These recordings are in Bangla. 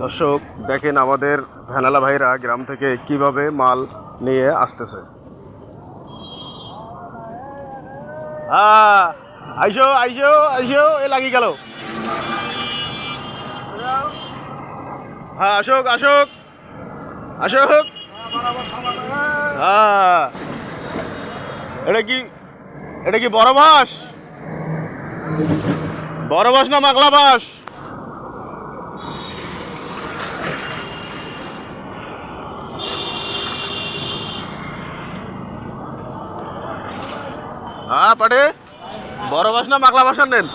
দর্শক দেখেন আমাদের ভ্যানালা ভাইরা গ্রাম থেকে কিভাবে মাল নিয়ে আসতেছে। আইসো আইসো আইসো এ লাগি গেল। হ্যাঁ অশোক অশোক অশোক। হ্যাঁ এটা কি বড় বাস? বড় বাস না মাগলা বাস? হ্যাঁ পাটে বড় বাস না মাগলা বাস আনেন?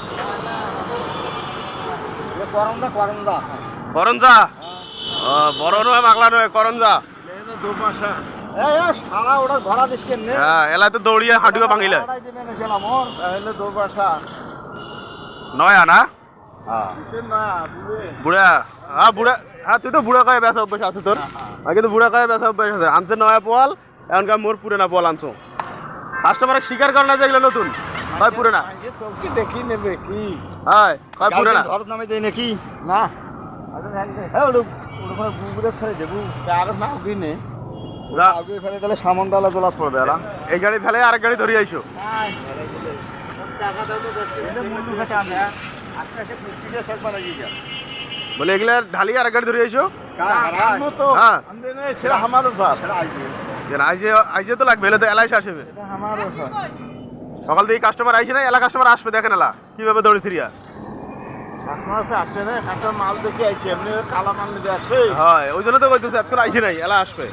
করঞ্জা। বড় নয় মাগলা নয়, করঞ্জা। হ্যাঁ এলাতে দৌড়িয়ে হাঁটুয়া ভাঙিলে নয়া না বুড়া। হ্যাঁ বুড়া, হ্যাঁ তুই তো বুড়া কয়ে বেচা অভ্যাস আছে তোর। কিন্তু বুড়া কয়ে বেচা অভ্যাস আছে। আনছে নয়া পোয়াল, এখনকার মোর পুরানা পোয়াল আনছো। কাস্টমার স্বীকার করে না যে এগুলো নতুন, কয় পুরানা। দেখি নেবে কি হ্যাঁ কয় পুরানা নামে দেয় নাকি না ফেলে তাহলে সামান ডালা তোলা পড়বে। এই গাড়ি ফেলে আরেক গাড়ি ধরে আইসো। বলে এগুলা ঢালি আরেক গাড়ি ধরে আইসো। আইসে তো লাগবে, এলে তো এলাই আসবে। সকাল থেকে কাস্টমার আইসে না, এলা কাস্টমার আসবে। দেখেন এলা কিভাবে দৌড়ে সিরিয়া মাল দেখে আইছে, এমনি কালা মাল নিতে আসছে। হয় ওই জন্য তো বলতেছে এত আইসে নাই, এলা আসবে।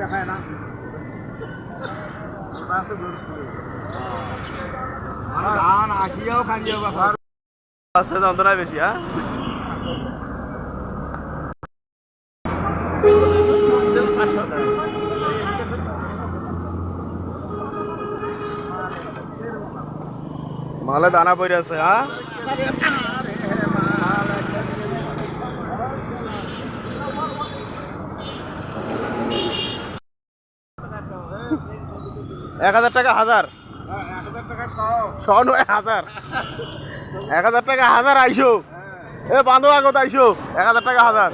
দেখায় না আসিয়াও খাঞ্জিও আছে যন্ত্রণা বেশি। হ্যাঁ মালে দানা পড়ে আছে। হ্যাঁ 1000 টাকা হাজার, 1000 1000 টাকা হাজার আইসো। এ বান্ধব আগত আইসো, 1000 টাকা হাজার।